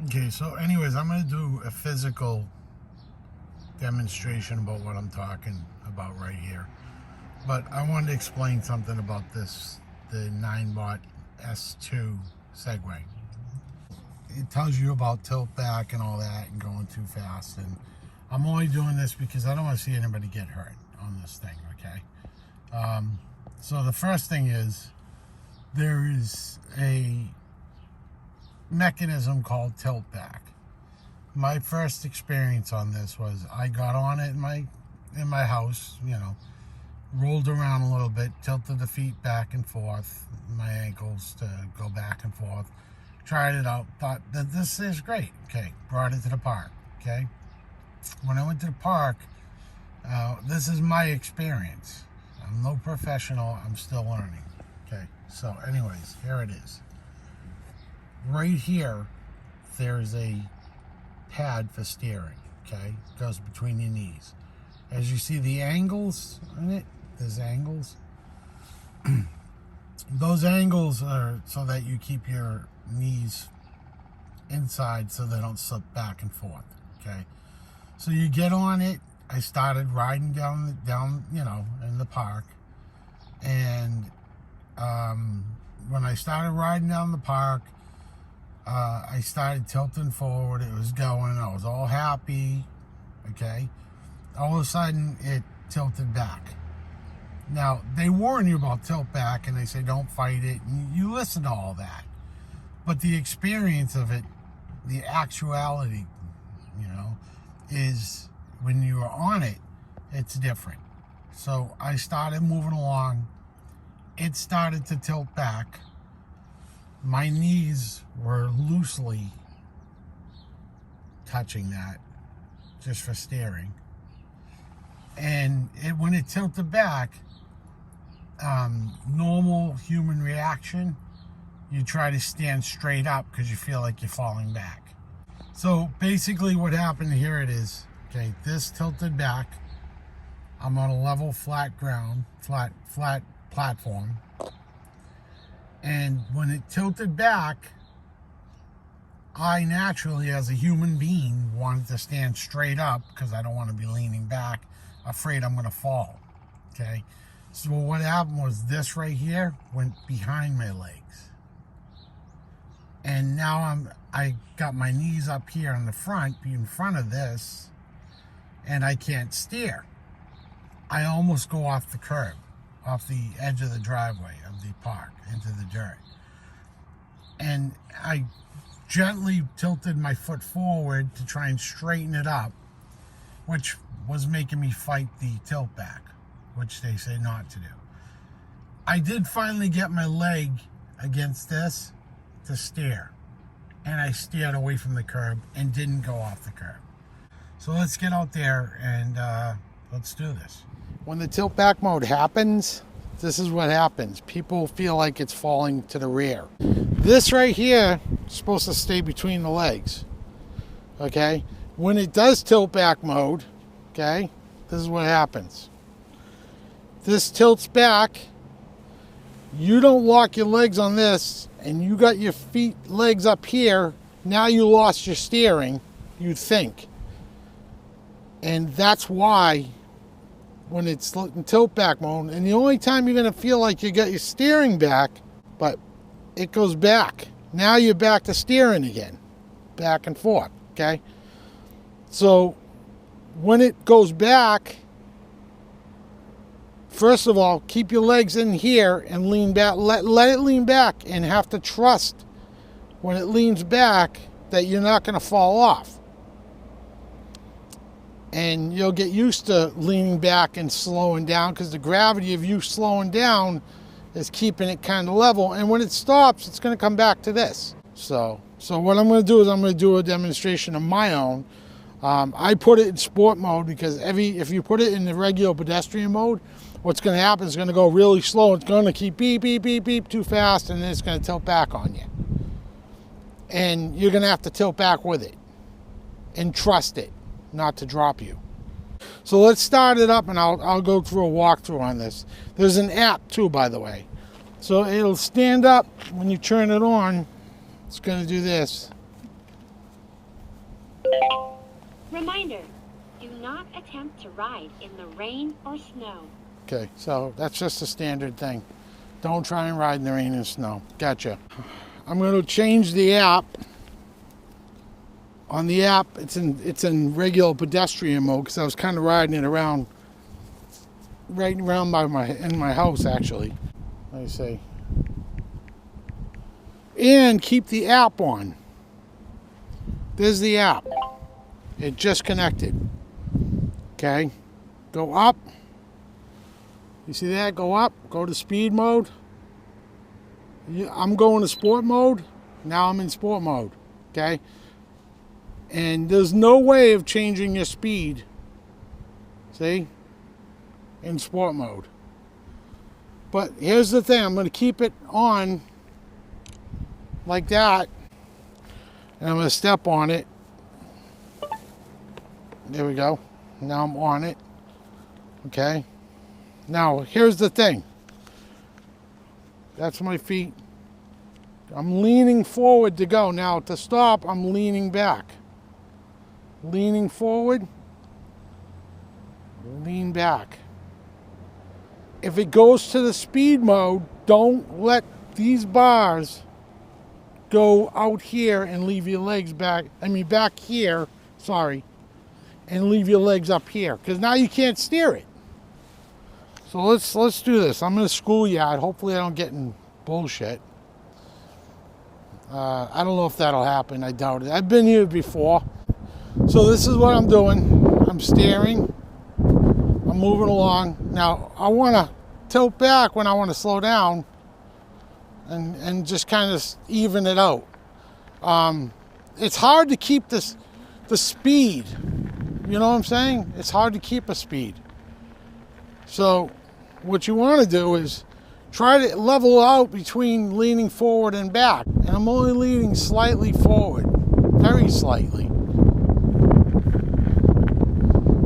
Okay, so anyways, I'm going to do a physical demonstration about what I'm talking about right here. But I wanted to explain something about this, the ninebot S2 Segway. It tells you about tilt back and all that and going too fast. And I'm only doing this because I don't want to see anybody get hurt on this thing, okay? So the first thing is there is a mechanism called tilt back. My first experience on this was I got on it in my house, rolled around a little bit, tilted the feet back and forth, my ankles to go back and forth, tried it out, thought that this is great. Okay, brought it to the park. Okay, when I went to the park, this is my experience. I'm no professional, I'm still learning. Okay, so anyways, here it is. Right here, there's a pad for steering. Okay, it goes between your knees. As you see the angles in it, there's angles. Those angles are so that you keep your knees inside so they don't slip back and forth. Okay, so you get on it. I started riding down in the park, and when I started riding down the park, I started tilting forward. It was going. I was all happy. Okay, all of a sudden it tilted back. Now, they warn you about tilt back and they say don't fight it. And you listen to all that. But the experience of it, the actuality, is when you're on it, it's different. So I started moving along. It started to tilt back. My knees were loosely touching that just for steering. And when it tilted back, normal human reaction, you try to stand straight up because you feel like you're falling back. So basically what happened, here it is. Okay, this tilted back. I'm on a level flat ground, flat platform. And when it tilted back, I naturally, as a human being, wanted to stand straight up because I don't want to be leaning back, afraid I'm going to fall. Okay, so what happened was this right here went behind my legs, and now I got my knees up here in the front, in front of this, and I can't steer. I almost go off the curb, off the edge of the driveway of the park into the dirt, and I gently tilted my foot forward to try and straighten it up, which was making me fight the tilt back, which they say not to do. I did finally get my leg against this to steer, and I steered away from the curb and didn't go off the curb. So let's get out there and let's do this. When the tilt back mode happens, this is what happens. People feel like it's falling to the rear. This right here is supposed to stay between the legs. Okay? When it does tilt back mode, okay, this is what happens. This tilts back. You don't lock your legs on this, and you got your legs up here. Now you lost your steering, you think. And that's why when it's in tilt back mode, and the only time you're going to feel like you got your steering back, but it goes back. Now you're back to steering again, back and forth, okay? So when it goes back, first of all, keep your legs in here and lean back. Let it lean back, and have to trust when it leans back that you're not going to fall off. And you'll get used to leaning back and slowing down, because the gravity of you slowing down is keeping it kind of level. And when it stops, it's going to come back to this. So what I'm going to do is I'm going to do a demonstration of my own. I put it in sport mode because if you put it in the regular pedestrian mode, what's going to happen is it's going to go really slow. It's going to keep beep, beep, beep, beep too fast, and then it's going to tilt back on you. And you're going to have to tilt back with it and trust it not to drop you. So let's start it up, and I'll go through a walkthrough on this. There's an app too, by the way. So it'll stand up when you turn it on. It's going to do this. Reminder, do not attempt to ride in the rain or snow. Okay, so that's just a standard thing. Don't try and ride in the rain and snow. Gotcha. I'm going to change the app. On the app, it's in regular pedestrian mode because I was kind of riding it around, right around in my house actually. Let me see. And keep the app on. There's the app. It just connected. Okay. Go up. You see that? Go up. Go to speed mode. I'm going to sport mode. Now I'm in sport mode. Okay. And there's no way of changing your speed. See? In sport mode. But here's the thing. I'm going to keep it on like that. And I'm going to step on it. There we go. Now I'm on it. Okay. Now, here's the thing. That's my feet. I'm leaning forward to go. Now, to stop, I'm leaning back. Leaning forward. Lean back. If it goes to the speed mode, don't let these bars go out here and leave your legs back. Back here. Sorry. And leave your legs up here, because now you can't steer it. So let's do this. I'm in a schoolyard. Hopefully I don't get in bullshit. I don't know if that'll happen. I doubt it. I've been here before. So this is what I'm doing. I'm steering. I'm moving along. Now I want to tilt back when I want to slow down and just kind of even it out. It's hard to keep the speed. You know what I'm saying? It's hard to keep a speed. So what you want to do is try to level out between leaning forward and back. And I'm only leaning slightly forward, very slightly.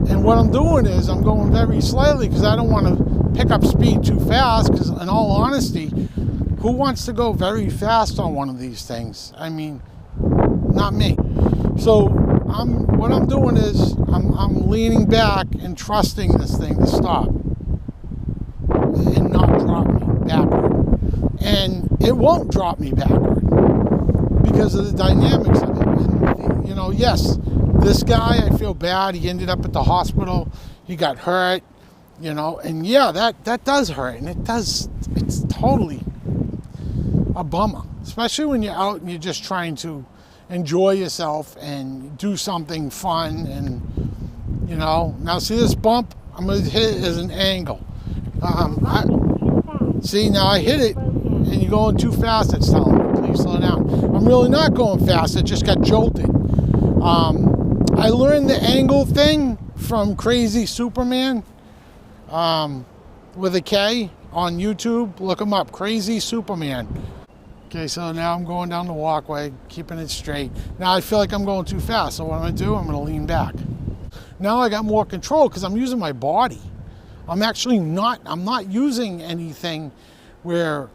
And what I'm doing is I'm going very slightly because I don't want to pick up speed too fast, because in all honesty, who wants to go very fast on one of these things? I mean, not me. So what I'm doing is I'm leaning back and trusting this thing to stop and not drop me backward. And it won't drop me backward because of the dynamics of it. And, you know, yes, this guy, I feel bad. He ended up at the hospital. He got hurt, you know, and yeah, that does hurt. And it's totally a bummer, especially when you're out and you're just trying to enjoy yourself and do something fun. And you know, now see this bump, I'm going to hit it as an angle. See, now I hit it and you're going too fast. It's telling me, please slow down. I'm really not going fast. I just got jolted. I learned the angle thing from Crazy Superman with a K on YouTube. Look him up, Crazy Superman. Okay, so now I'm going down the walkway, keeping it straight. Now I feel like I'm going too fast, so what I'm going to do, I'm going to lean back. Now I got more control because I'm using my body. I'm not using anything where,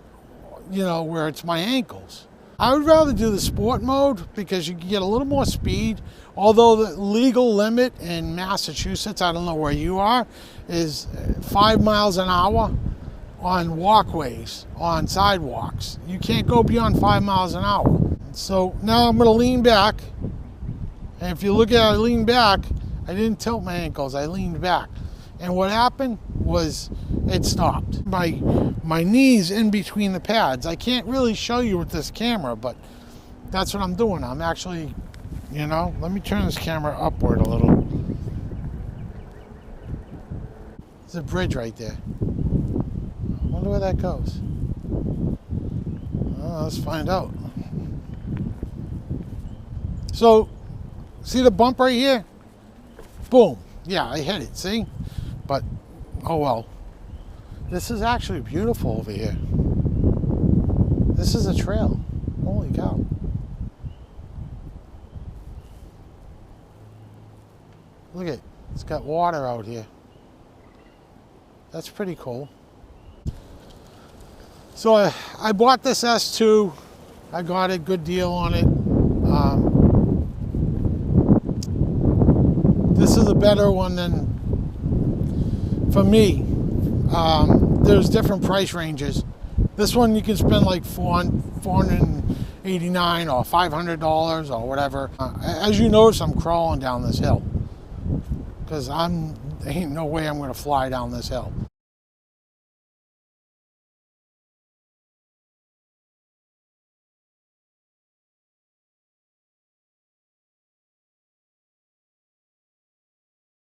you know, where it's my ankles. I would rather do the sport mode because you can get a little more speed, although the legal limit in Massachusetts, I don't know where you are, is 5 miles an hour. On walkways, on sidewalks. You can't go beyond 5 miles an hour. So now I'm going to lean back. And if you look at it, I lean back. I didn't tilt my ankles. I leaned back. And what happened was it stopped. My knees in between the pads. I can't really show you with this camera, but that's what I'm doing. I'm actually, you know, let me turn this camera upward a little. There's a bridge right there. I wonder where that goes. Well, let's find out. So, see the bump right here? Boom. Yeah, I hit it, see? But, oh well. This is actually beautiful over here. This is a trail. Holy cow. Look at it. It's got water out here. That's pretty cool. So I bought this S2. I got a good deal on it. This is a better one than, for me. There's different price ranges. This one you can spend like $489 or $500 or whatever. As you notice, I'm crawling down this hill because there ain't no way I'm going to fly down this hill.